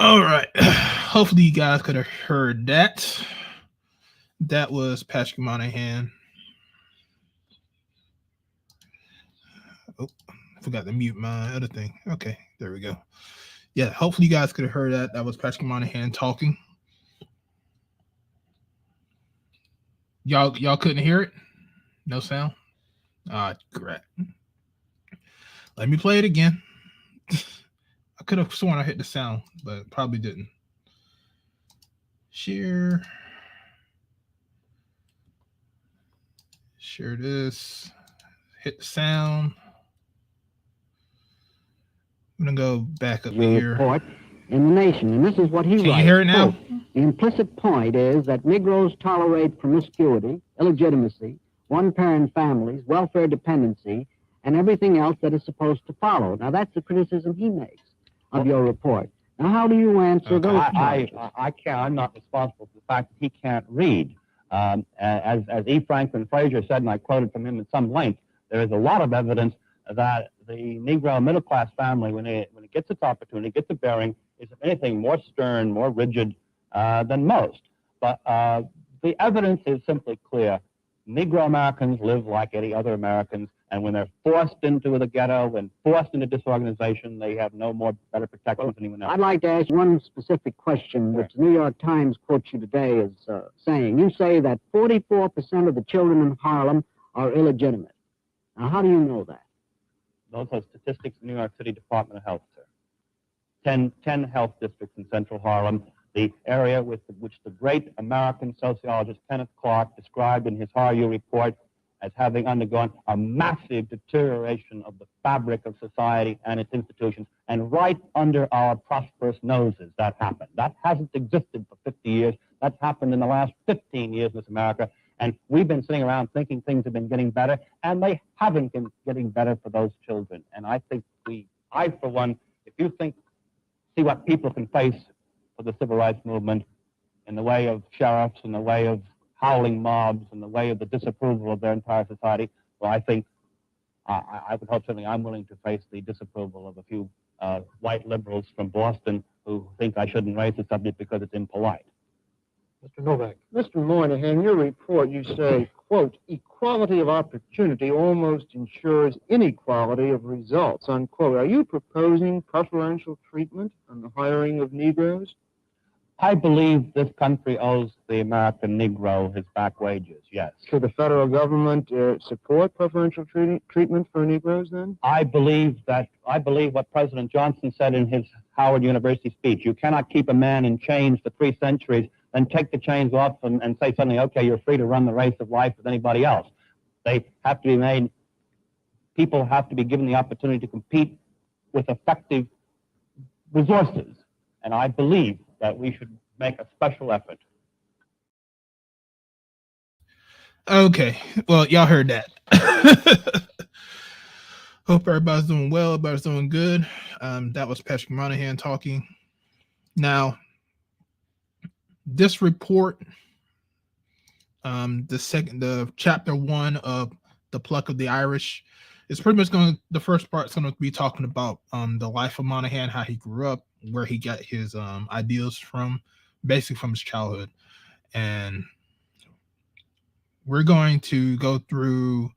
All right. Hopefully you guys could have heard that. That was Patrick Monahan. Oh, forgot to mute my other thing. Okay, there we go. Yeah, hopefully you guys could have heard that. That was Patrick Monahan talking. Y'all couldn't hear it? No sound? Ah, great. Let me play it again. I could have sworn I hit the sound, but probably didn't. Share. Share this. Hit the sound. I'm gonna go back up here. Report in the Nation, and this is what he writes. Can you hear it now? Quote, the implicit point is that Negroes tolerate promiscuity, illegitimacy, one-parent families, welfare dependency, and everything else that is supposed to follow. Now, that's the criticism he makes of your report. Now, how do you answer those charges? I can't. I'm not responsible for the fact that he can't read. As E. Franklin Frazier said, and I quoted from him at some length, there is a lot of evidence that the Negro middle-class family, when it gets its opportunity, gets a bearing, is, if anything, more stern, more rigid than most. But the evidence is simply clear. Negro Americans live like any other Americans, and when they're forced into the ghetto and forced into disorganization, they have no more better protection than anyone else. I'd like to ask one specific question, which the New York Times quotes you today as saying. You say that 44% of the children in Harlem are illegitimate. Now, how do you know that? Those are statistics in the New York City Department of Health, sir. 10 health districts in central Harlem, the area which the great American sociologist Kenneth Clark described in his Harlem report as having undergone a massive deterioration of the fabric of society and its institutions, and right under our prosperous noses that happened. That hasn't existed for 50 years. That's happened in the last 15 years in this America, and we've been sitting around thinking things have been getting better, and they haven't been getting better for those children. And I think I, for one, if you see what people can face for the civil rights movement in the way of sheriffs, in the way of howling mobs, in the way of the disapproval of their entire society, well, I think I would hope certainly I'm willing to face the disapproval of a few white liberals from Boston who think I shouldn't raise the subject because it's impolite. Mr. Novak. Mr. Moynihan, in your report you say, quote, equality of opportunity almost ensures inequality of results, unquote. Are you proposing preferential treatment on the hiring of Negroes? I believe this country owes the American Negro his back wages, yes. Should the federal government support preferential treatment for Negroes then? I believe what President Johnson said in his Howard University speech. You cannot keep a man in chains for 3 centuries, then take the chains off and say suddenly, okay, you're free to run the race of life with anybody else. They have to be made, people have to be given the opportunity to compete with effective resources. And I believe that we should make a special effort. Okay, well, y'all heard that. Hope everybody's doing well. Everybody's doing good. That was Patrick Monahan talking. Now, this report, the chapter 1 of the Pluck of the Irish, is pretty much the first part's going to be talking about the life of Monahan, how he grew up, where he got his ideas from, basically from his childhood. And we're going to go through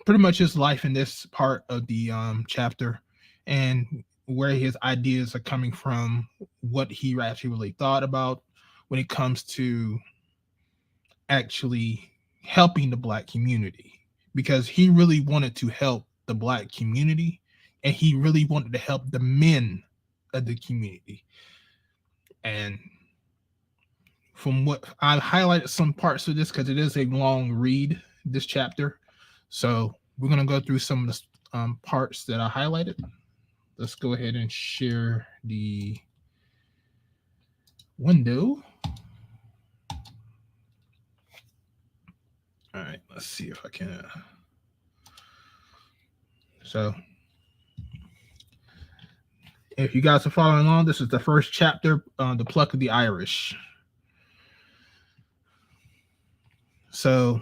pretty much his life in this part of the chapter and where his ideas are coming from, what he actually really thought about when it comes to actually helping the Black community, because he really wanted to help the Black community and he really wanted to help the men of the community. And from what I highlighted some parts of this because it is a long read, this chapter. So we're going to go through some of the parts that I highlighted. Let's go ahead and share the window. All right, let's see if I can. So if you guys are following along, this is the first chapter, the Pluck of the Irish. So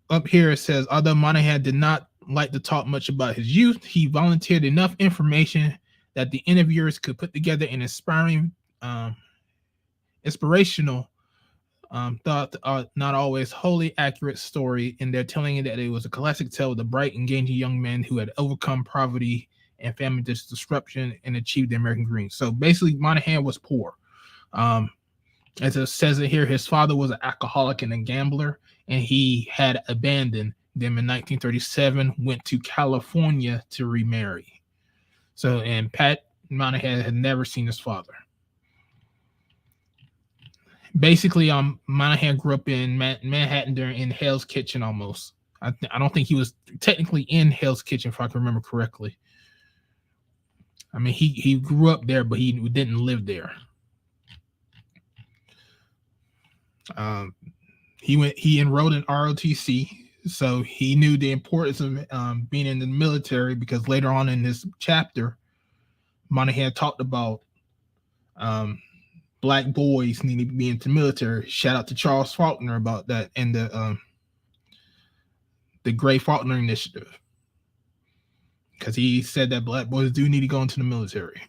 up here it says, although Monahan did not like to talk much about his youth, he volunteered enough information that the interviewers could put together an inspiring inspirational thought are not always wholly accurate story in their telling that it was a classic tale of the bright, engaging young men who had overcome poverty and family disruption and achieved the American dream. So basically, Monahan was poor. Um, as it says it here, his father was an alcoholic and a gambler, and he had abandoned them in 1937, went to California to remarry. So, and Pat Monahan had never seen his father. Basically, Monahan grew up in Manhattan during in Hell's Kitchen almost. I don't think he was technically in Hell's Kitchen, if I can remember correctly. I mean, he grew up there, but he didn't live there. He enrolled in ROTC, so he knew the importance of being in the military, because later on in this chapter, Monahan talked about black boys needing to be into the military. Shout out to Charles Faulkner about that and the Gray Faulkner Initiative, because he said that black boys do need to go into the military.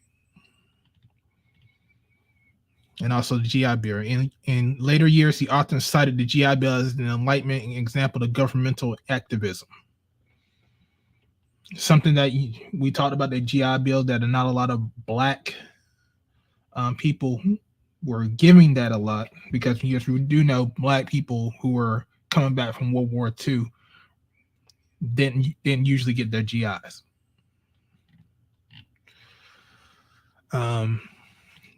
And also the GI Bill. In later years, he often cited the GI Bill as an enlightenment example of governmental activism. Something that we talked about, the GI Bill, that not a lot of black people were giving that a lot, because yes, we do know black people who were coming back from World War II didn't usually get their GIs.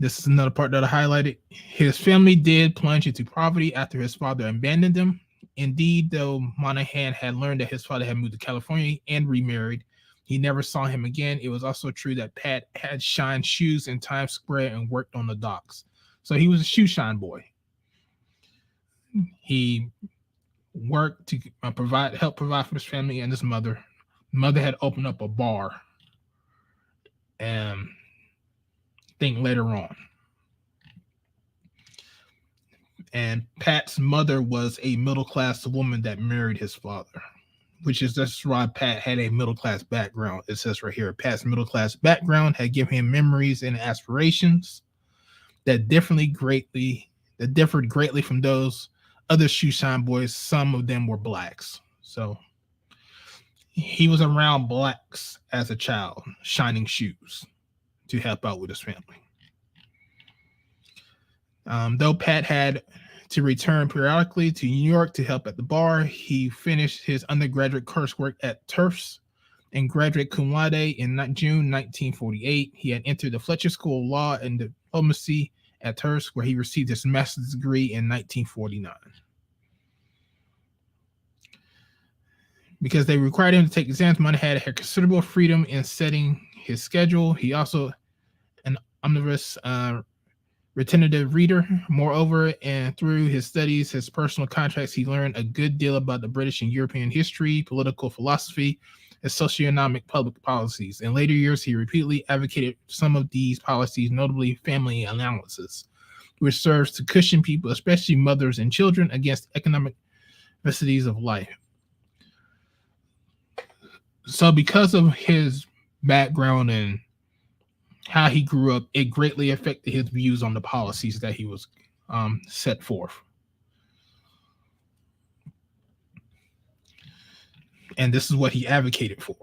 This is another part that I highlighted. His family did plunge into poverty after his father abandoned them. Indeed, though Monahan had learned that his father had moved to California and remarried, he never saw him again. It was also true that Pat had shined shoes in Times Square and worked on the docks. So he was a shoe shine boy. He worked to help provide for his family and his mother. Mother had opened up a bar, and think later on. And Pat's mother was a middle-class woman that married his father, which is that's why Pat had a middle-class background. It says right here, Pat's middle-class background had given him memories and aspirations that differed greatly from those other shoe shine boys. Some of them were blacks. So he was around blacks as a child, shining shoes to help out with his family. Though Pat had to return periodically to New York to help at the bar, he finished his undergraduate coursework at Tufts and graduated cum laude in June 1948. He had entered the Fletcher School of Law and Diplomacy at Tufts, where he received his master's degree in 1949. Because they required him to take exams, Monahan had considerable freedom in setting his schedule. He also an omnivorous retentive reader. Moreover, and through his studies, his personal contacts, he learned a good deal about the British and European history, political philosophy, and socioeconomic public policies. In later years, he repeatedly advocated some of these policies, notably family allowances, which serves to cushion people, especially mothers and children, against economic necessities of life. So because of his background and how he grew up, it greatly affected his views on the policies that he was set forth. And this is what he advocated for.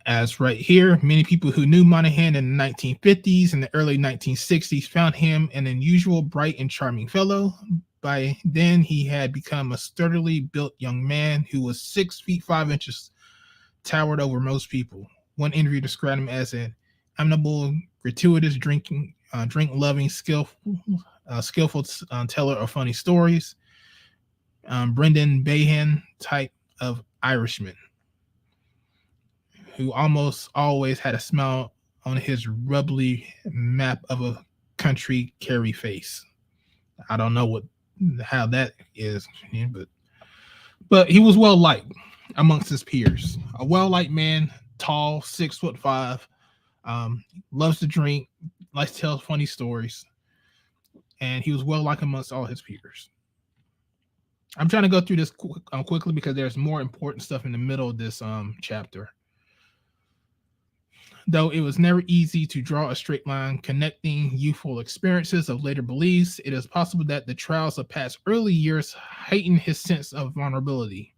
As right here, many people who knew Monahan in the 1950s and the early 1960s found him an unusual, bright, and charming fellow. By then, he had become a sturdily built young man who was 6 feet 5 inches, towered over most people. One interview described him as an amiable, gratuitous, drink-loving, skillful teller of funny stories. Brendan Behan type of Irishman, who almost always had a smile on his rubbly map of a country Kerry face. I don't know how that is, but he was well liked amongst his peers. A well liked man, tall, 6'5", loves to drink, likes to tell funny stories, and he was well liked amongst all his peers. I'm trying to go through this quickly because there's more important stuff in the middle of this chapter. Though it was never easy to draw a straight line connecting youthful experiences of later beliefs, it is possible that the trials of past early years heightened his sense of vulnerability.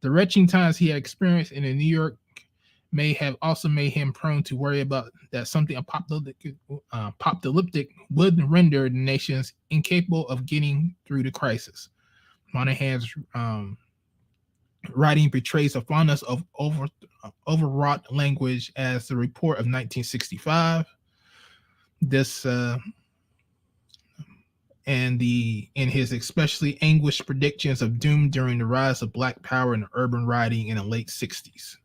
The wretching times he had experienced in New York may have also made him prone to worry about that something apocalyptic would render the nations incapable of getting through the crisis. Monahan's writing betrays a fondness of overwrought language as the report of 1965. This and in his especially anguished predictions of doom during the rise of Black power in urban writing in the late 60s.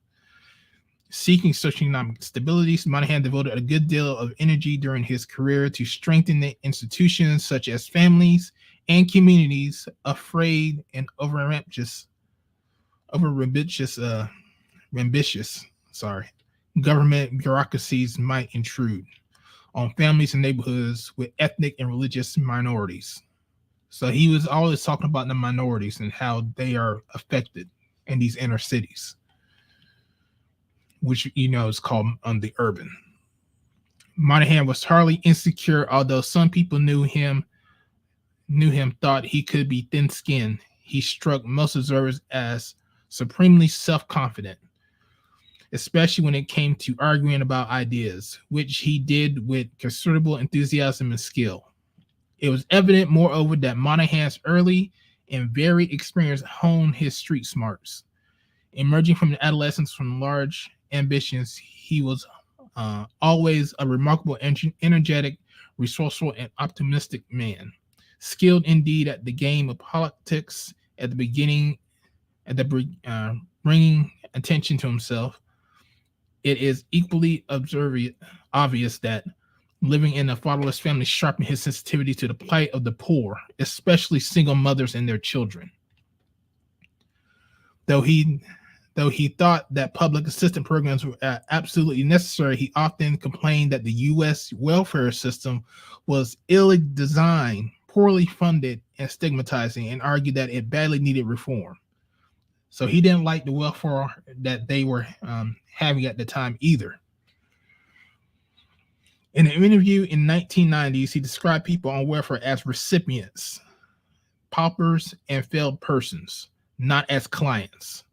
Seeking socioeconomic stability, Monahan devoted a good deal of energy during his career to strengthening institutions such as families and communities afraid and ambitious government bureaucracies might intrude on families and neighborhoods with ethnic and religious minorities. So he was always talking about the minorities and how they are affected in these inner cities, which is called the urban. Monahan was hardly insecure, although some people knew him thought he could be thin-skinned. He struck most observers as supremely self-confident, especially when it came to arguing about ideas, which he did with considerable enthusiasm and skill. It was evident, moreover, that Monahan's early and varied experience honed his street smarts. Emerging from the adolescence from large ambitions, he was always a remarkable, energetic, resourceful, and optimistic man. Skilled indeed at the game of politics at the beginning, bringing attention to himself. It is equally obvious that living in a fatherless family sharpened his sensitivity to the plight of the poor, especially single mothers and their children. Though he thought that public assistance programs were absolutely necessary, he often complained that the U.S. welfare system was illy designed, poorly funded, and stigmatizing, and argued that it badly needed reform. So he didn't like the welfare that they were having at the time either. In an interview in 1990s, he described people on welfare as recipients, paupers, and failed persons, not as clients.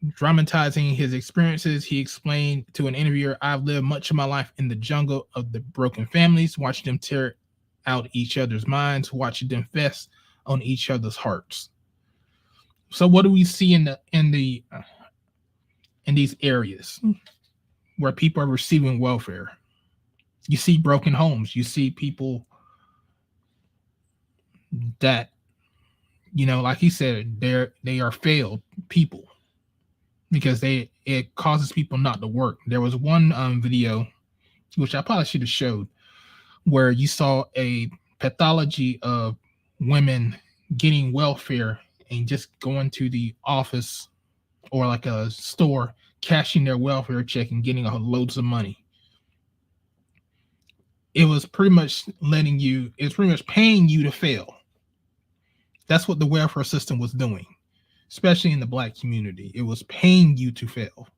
Dramatizing his experiences, he explained to an interviewer, "I've lived much of my life in the jungle of the broken families, watching them tear out each other's minds, watching them fest on each other's hearts." So what do we see in these areas where people are receiving welfare? You see broken homes. You see people that, like he said, they are failed people because it causes people not to work. There was one video, which I probably should have showed, where you saw a pathology of women getting welfare and just going to the office or like a store, cashing their welfare check and getting loads of money. It was pretty much paying you to fail. That's what the welfare system was doing, especially in the Black community. It was paying you to fail.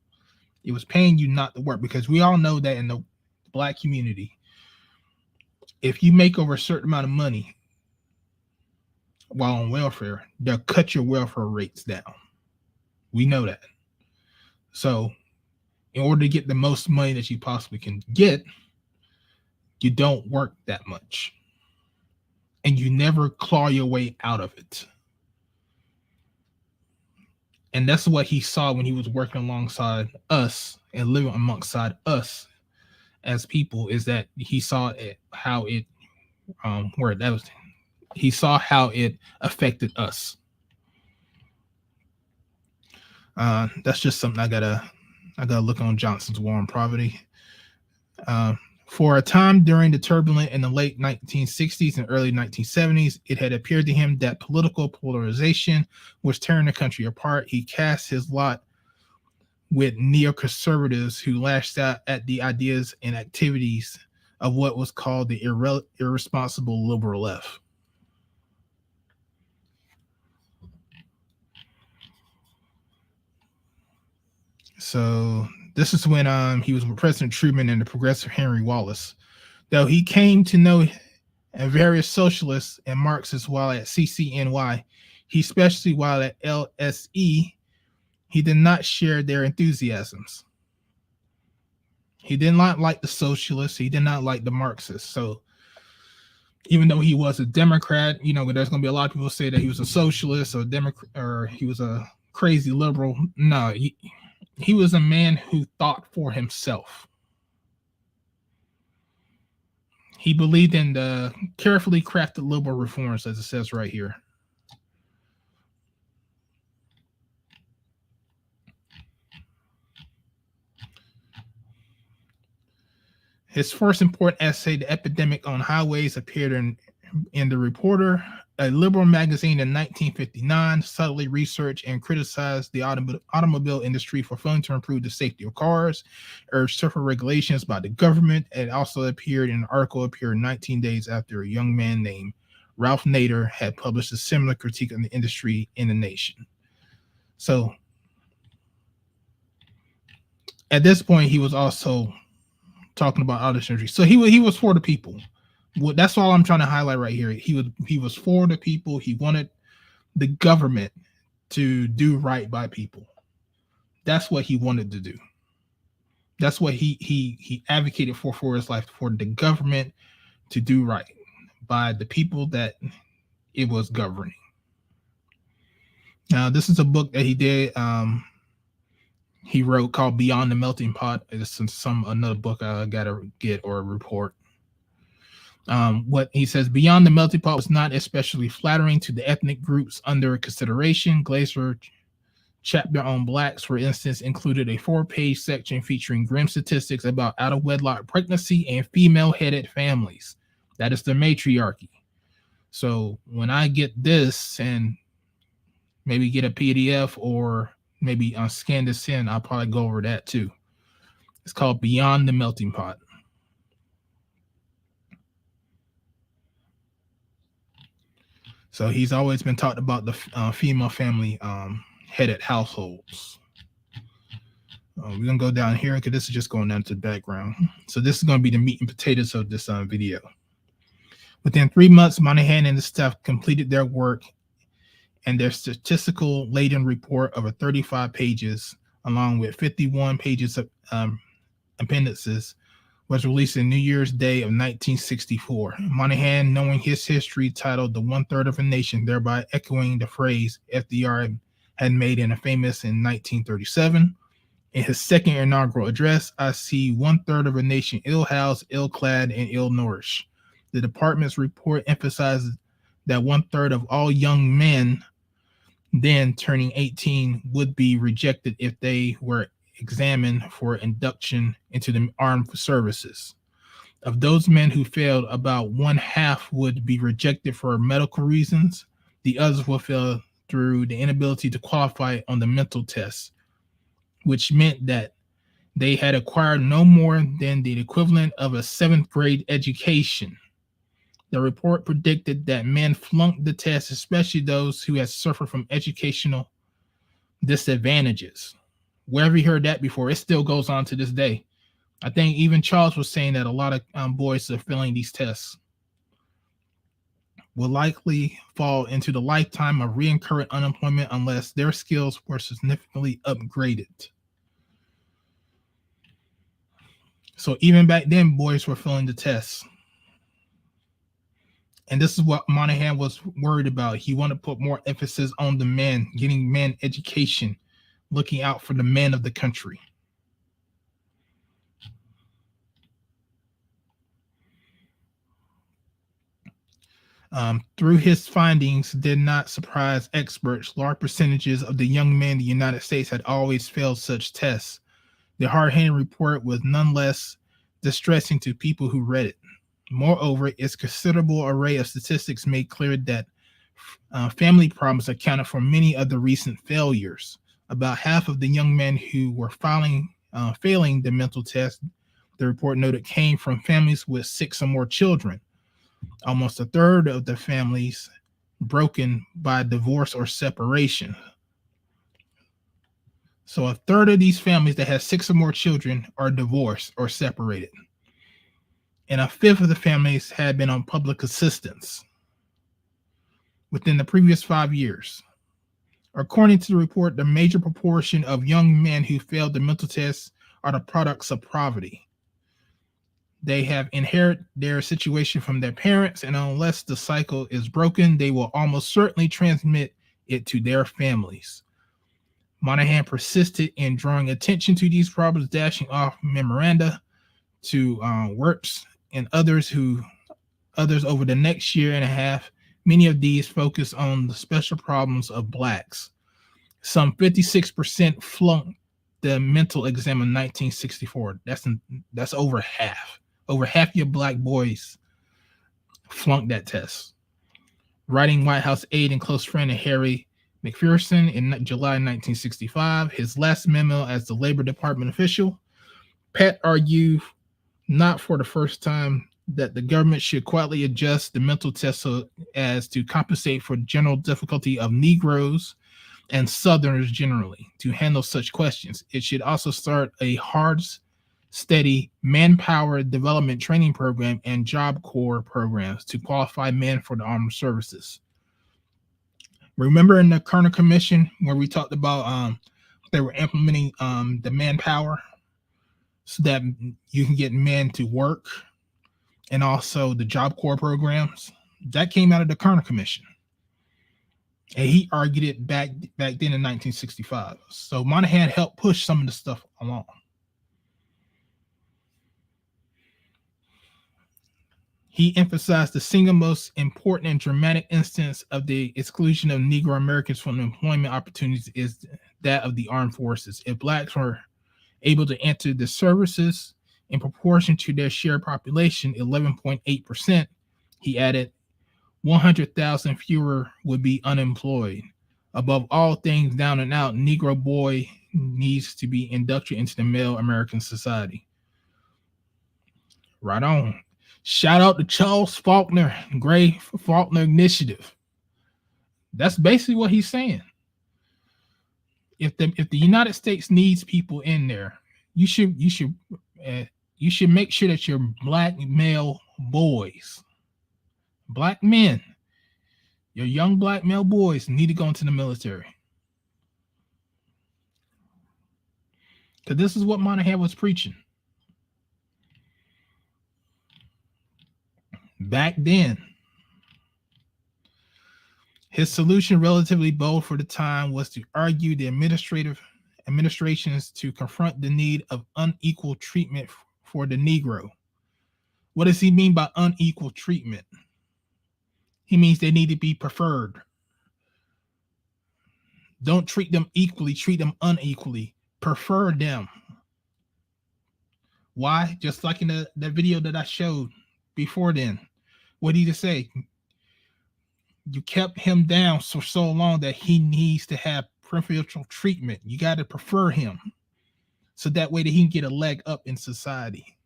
It was paying you not to work, because we all know that in the Black community, if you make over a certain amount of money while on welfare, they'll cut your welfare rates down. We know that. So in order to get the most money that you possibly can get, you don't work that much. And you never claw your way out of it. And that's what he saw when he was working alongside us and living alongside us as people, is that he saw he saw how it affected us. That's just something I gotta look on Johnson's War on Poverty. For a time during the turbulent in the late 1960s and early 1970s, it had appeared to him that political polarization was tearing the country apart. He cast his lot with neoconservatives who lashed out at the ideas and activities of what was called the irresponsible liberal left. So This is when he was with President Truman and the progressive Henry Wallace. Though he came to know various socialists and Marxists while at CCNY, he especially while at LSE, he did not share their enthusiasms. He did not like the socialists. He did not like the Marxists. So even though he was a Democrat, you know, there's going to be a lot of people say that he was a socialist or Democrat or he was a crazy liberal. No, he was a man who thought for himself. He believed in the carefully crafted liberal reforms, as it says right here. His first important essay, The Epidemic on Highways, appeared in The Reporter, a liberal magazine in 1959, subtly researched and criticized the automobile industry for failing to improve the safety of cars, urged tougher regulations by the government, and also appeared in an article appeared 19 days after a young man named Ralph Nader had published a similar critique on the industry in The Nation. So at this point, he was also talking about auto industry. So he was for the people. Well, that's all I'm trying to highlight right here. He was for the people. He wanted the government to do right by people. That's what he wanted to do. That's what he advocated for his life, for the government to do right by the people that it was governing. Now, this is a book that he did. He wrote called Beyond the Melting Pot. It's another book I gotta get or a report. What he says, Beyond the Melting Pot was not especially flattering to the ethnic groups under consideration. Glaser chapter on blacks, for instance, included a 4-page section featuring grim statistics about out-of-wedlock pregnancy and female-headed families. That is the matriarchy. So when I get this and maybe get a PDF or maybe scan this in, I'll probably go over that too. It's called Beyond the Melting Pot. So he's always been talking about the female family headed households. We're going to go down here because this is just going down to the background. So this is going to be the meat and potatoes of this video. Within 3 months, Monahan and the staff completed their work, and their statistical laden report of 35 pages, along with 51 pages of appendices, was released on New Year's Day of 1964. Monahan, knowing his history, titled The One-Third of a Nation, thereby echoing the phrase FDR had made in a famous in 1937. In his second inaugural address, I see 1/3 of a nation ill-housed, ill-clad, and ill-nourished. The department's report emphasizes that 1/3 of all young men then turning 18 would be rejected if they were examined for induction into the armed services. Of those men who failed, about 1/2 would be rejected for medical reasons. The others will fail through the inability to qualify on the mental test, which meant that they had acquired no more than the equivalent of a 7th grade education. The report predicted that men flunked the test, especially those who had suffered from educational disadvantages. Wherever you heard that before, it still goes on to this day. I think even Charles was saying that a lot of boys are failing these tests will likely fall into the lifetime of recurrent unemployment unless their skills were significantly upgraded. So even back then, boys were failing the tests. And this is what Monahan was worried about. He wanted to put more emphasis on the men, getting men education, looking out for the men of the country. Through his findings did not surprise experts. Large percentages of the young men in the United States had always failed such tests. The hard-hitting report was none less distressing to people who read it. Moreover, its considerable array of statistics made clear that family problems accounted for many of the recent failures. About half of the young men who were failing the mental test, the report noted, came from families with 6 or more children. Almost 1/3 of the families broken by divorce or separation. So a third of these families that have 6 or more children are divorced or separated. And a fifth of the families had been on public assistance within the previous 5 years. According to the report, the major proportion of young men who failed the mental test are the products of poverty. They have inherited their situation from their parents, and unless the cycle is broken, they will almost certainly transmit it to their families. Monahan persisted in drawing attention to these problems, dashing off memoranda to Wirtz and others over the next year and a half. Many of these focus on the special problems of blacks. Some 56% flunked the mental exam in 1964. That's over half. Over half your black boys flunked that test. Writing White House aide and close friend of Harry McPherson in July 1965, his last memo as the Labor Department official, Pat argued, not for the first time, that the government should quietly adjust the mental test so as to compensate for general difficulty of Negroes and Southerners generally to handle such questions. It should also start a hard, steady manpower development training program and job corps programs to qualify men for the armed services. Remember in the Kerner Commission where we talked about they were implementing the manpower so that you can get men to work, and also the job corps programs? That came out of the Kerner Commission. And he argued it back then in 1965. So Monahan helped push some of the stuff along. He emphasized the single most important and dramatic instance of the exclusion of Negro Americans from employment opportunities is that of the armed forces. If blacks were able to enter the services in proportion to their share population, 11.8%, he added, 100,000 fewer would be unemployed. Above all things, down and out, Negro boy needs to be inducted into the male American society. Right on. Shout out to Charles Faulkner, Gray Faulkner Initiative. That's basically what he's saying. If the United States needs people in there, you should make sure that your black male boys, black men, your young black male boys need to go into the military. Because this is what Monahan was preaching. Back then, his solution, relatively bold for the time, was to argue the administrations to confront the need of unequal treatment for the Negro. What does he mean by unequal treatment? He means they need to be preferred. Don't treat them equally, treat them unequally. Prefer them. Why? Just like in the video that I showed before then. What did he say? You kept him down for so long that he needs to have preferential treatment. You got to prefer him so that way that he can get a leg up in society.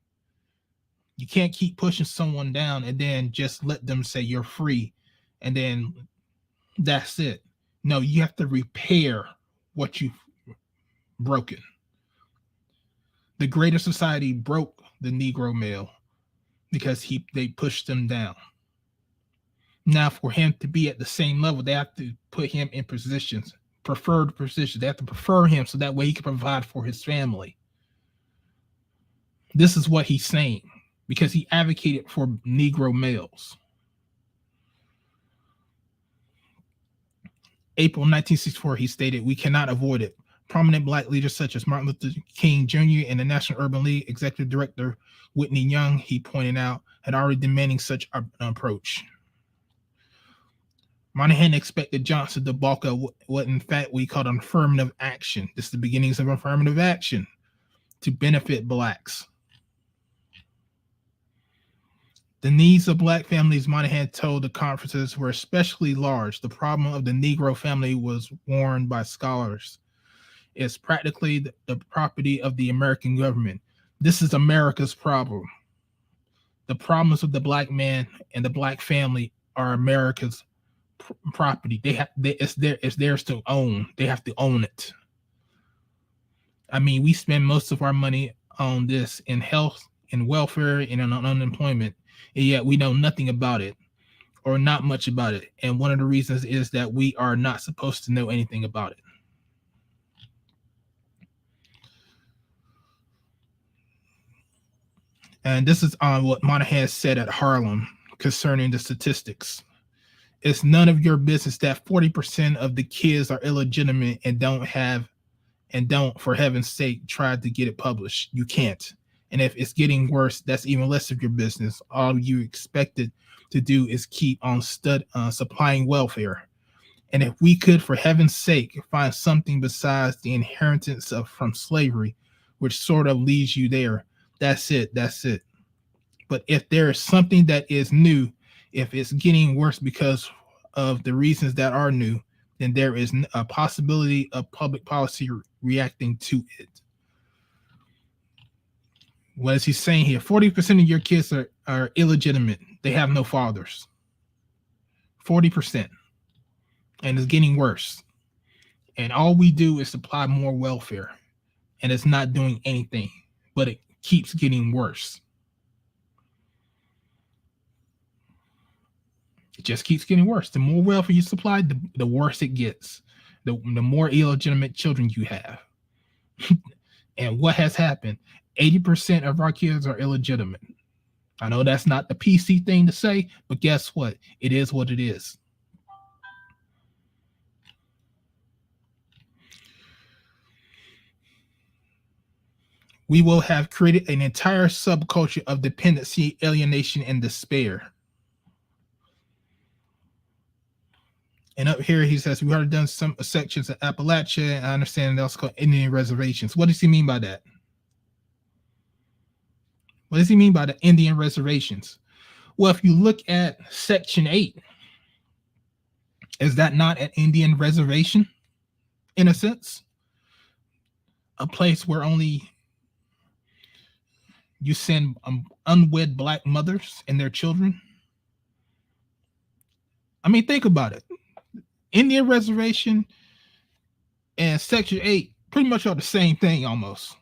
You can't keep pushing someone down and then just let them say you're free and then that's it. No, you have to repair what you've broken. The greater society broke the Negro male because they pushed him down. Now, for him to be at the same level, they have to put him in positions, preferred positions. They have to prefer him so that way he can provide for his family. This is what he's saying because he advocated for Negro males. April 1964, he stated, "We cannot avoid it." Prominent black leaders such as Martin Luther King Jr. and the National Urban League Executive Director Whitney Young, he pointed out, had already demanding such an approach. Monahan expected Johnson to balk at what in fact we call an affirmative action. This is the beginnings of affirmative action to benefit blacks. The needs of black families, Monahan told the conferences, were especially large. The problem of the Negro family was warned by scholars. It's practically the property of the American government. This is America's problem. The problems of the black man and the black family are America's property. It's theirs to own. They have to own it. I mean, we spend most of our money on this in health, in welfare, and on unemployment, and yet we know nothing about it or not much about it. And one of the reasons is that we are not supposed to know anything about it. And this is on what Monahan said at Harlem concerning the statistics. It's none of your business that 40% of the kids are illegitimate and don't, for heaven's sake, try to get it published. You can't. And if it's getting worse, that's even less of your business. All you expected to do is keep on supplying welfare. And if we could, for heaven's sake, find something besides the inheritance from slavery, which sort of leads you there, that's it. That's it. But if there is something that is new, if it's getting worse because of the reasons that are new, then there is a possibility of public policy reacting to it. What is he saying here? 40% of your kids are illegitimate. They have no fathers. 40%. And it's getting worse. And all we do is supply more welfare. And it's not doing anything, but it keeps getting worse. It just keeps getting worse. The more welfare you supply, the worse it gets. The more illegitimate children you have. And what has happened? 80% of our kids are illegitimate. I know that's not the PC thing to say, but guess what? It is what it is. We will have created an entire subculture of dependency, alienation, and despair. And up here, he says, we've already done some sections of Appalachia, and I understand they're also called Indian reservations. What does he mean by that? What does he mean by the Indian reservations? Well, if you look at Section 8, is that not an Indian reservation, in a sense? A place where only you send unwed black mothers and their children? I mean, think about it. Indian reservation and Section 8 pretty much are the same thing almost.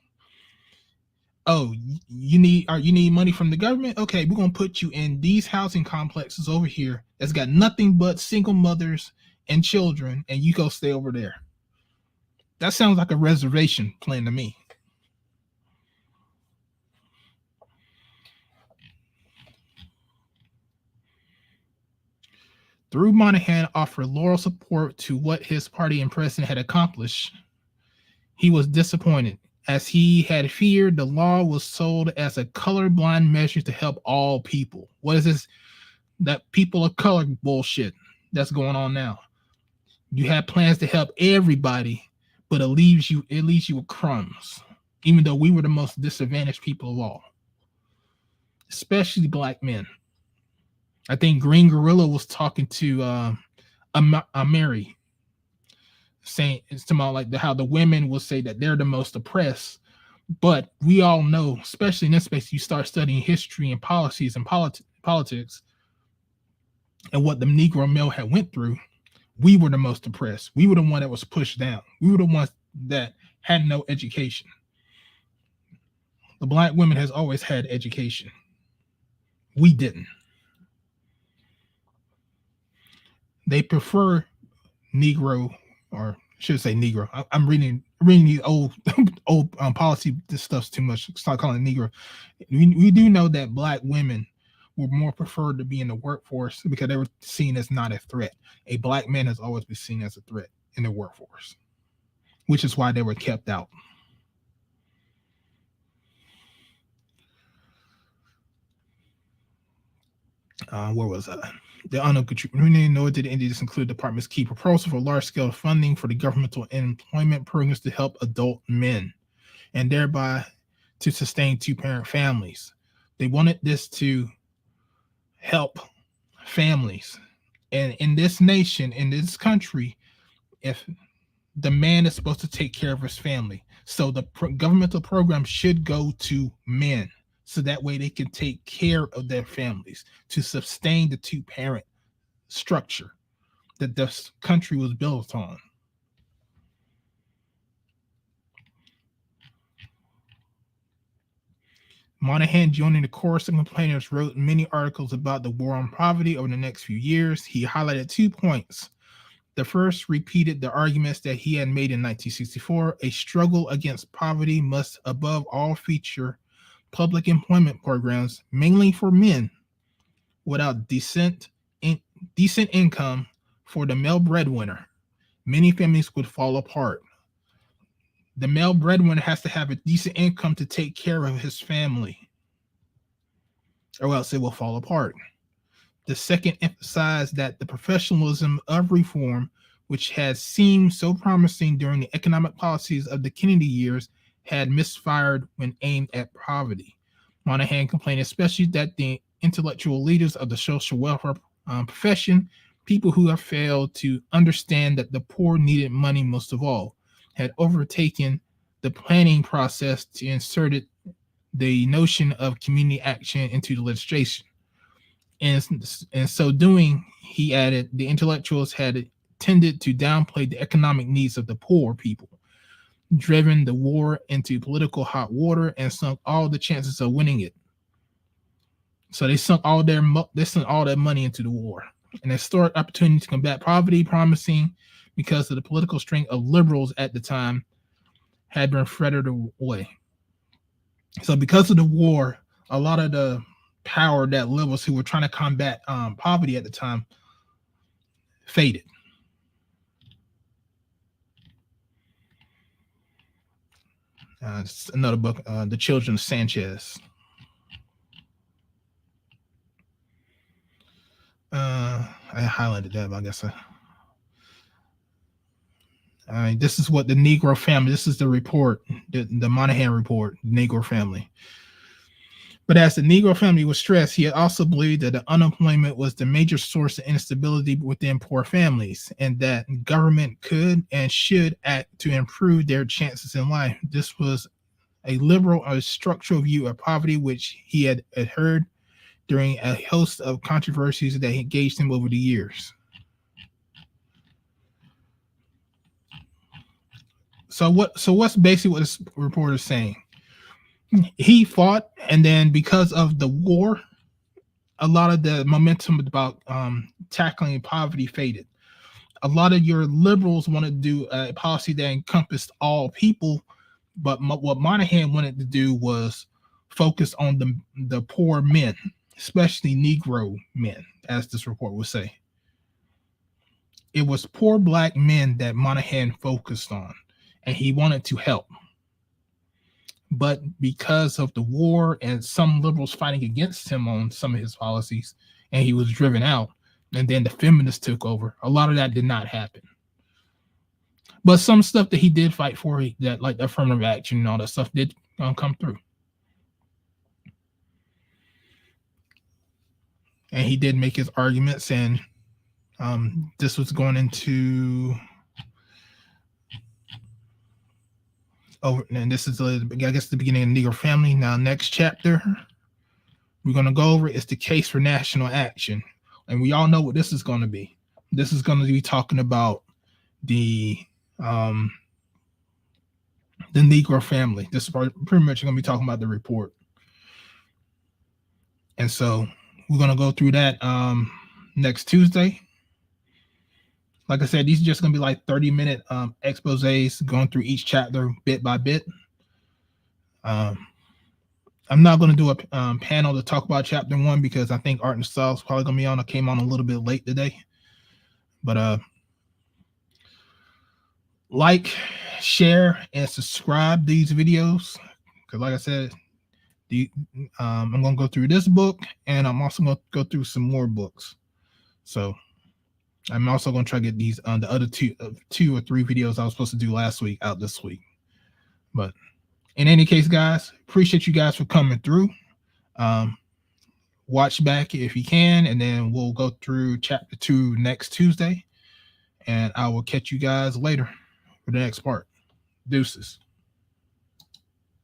Oh, you need money from the government? Okay, we're gonna put you in these housing complexes over here that's got nothing but single mothers and children, and you go stay over there. That sounds like a reservation plan to me. Through Monahan offered loyal support to what his party and president had accomplished, he was disappointed. As he had feared, the law was sold as a colorblind measure to help all people. What is this? That people of color bullshit that's going on now. You have plans to help everybody, but it leaves you with crumbs, even though we were the most disadvantaged people of all, especially black men. I think Green Gorilla was talking to Mary, saying it's about like how the women will say that they're the most oppressed, but we all know, especially in this space, you start studying history and policies and politics, and what the Negro male had went through. We were the most oppressed. We were the one that was pushed down. We were the ones that had no education. The black women has always had education. We didn't. They prefer Negro, or should say Negro. I'm reading these old policy stuff too much. Start calling it Negro. We do know that black women were more preferred to be in the workforce because they were seen as not a threat. A black man has always been seen as a threat in the workforce, which is why they were kept out. Where was I? The unknown nor did Indians include department's key proposal for large-scale funding for the governmental employment programs to help adult men and thereby to sustain two-parent families. They wanted this to help families. And in this nation, in this country, if the man is supposed to take care of his family, so the governmental program should go to men, so that way they can take care of their families to sustain the two-parent structure that this country was built on. Monahan, joining the chorus of complainers, wrote many articles about the war on poverty over the next few years. He highlighted 2 points. The first repeated the arguments that he had made in 1964. A struggle against poverty must above all feature public employment programs, mainly for men, without decent income for the male breadwinner. Many families would fall apart. The male breadwinner has to have a decent income to take care of his family, or else it will fall apart. The second emphasized that the professionalism of reform, which had seemed so promising during the economic policies of the Kennedy years, had misfired when aimed at poverty. Monahan complained especially that the intellectual leaders of the social welfare profession, people who have failed to understand that the poor needed money most of all, had overtaken the planning process to insert the notion of community action into the legislation. And so doing, he added, the intellectuals had tended to downplay the economic needs of the poor people, driven the war into political hot water, and sunk all the chances of winning it. So they sunk all their money into the war. An historic opportunity to combat poverty, promising because of the political strength of liberals at the time, had been fretted away. So because of the war, a lot of the power that liberals who were trying to combat poverty at the time faded. It's another book, The Children of Sanchez. I highlighted that, but I guess this is what the Negro family, this is the report, the Monahan report, Negro family. But as the Negro family was stressed, he also believed that the unemployment was the major source of instability within poor families, and that government could and should act to improve their chances in life. This was a liberal or structural view of poverty, which he had heard during a host of controversies that engaged him over the years. So what's basically what this report is saying? He fought, and then because of the war, a lot of the momentum about tackling poverty faded. A lot of your liberals wanted to do a policy that encompassed all people, but what Monahan wanted to do was focus on the poor men, especially Negro men, as this report would say. It was poor black men that Monahan focused on, and he wanted to help. But because of the war and some liberals fighting against him on some of his policies, and he was driven out, and then the feminists took over, a lot of that did not happen. But some stuff that he did fight for, that like affirmative action and all that stuff, did come through. And he did make his arguments, and this was going into and this is, I guess, the beginning of Negro family. Now, next chapter we're going to go over is the case for national action, and we all know what this is going to be. This is going to be talking about the Negro family. This is pretty much going to be talking about the report, and so we're going to go through that next Tuesday. Like I said, these are just going to be like 30-minute exposés going through each chapter bit by bit. I'm not going to do a panel to talk about chapter 1 because I think Art and Style is probably going to be on. I came on a little bit late today. But like, share, and subscribe these videos. Because like I said, I'm going to go through this book, and I'm also going to go through some more books. So I'm also going to try to get these the other two or three videos I was supposed to do last week out this week. But in any case, guys, appreciate you guys for coming through. Watch back if you can, and then we'll go through chapter 2 next Tuesday. And I will catch you guys later for the next part. Deuces.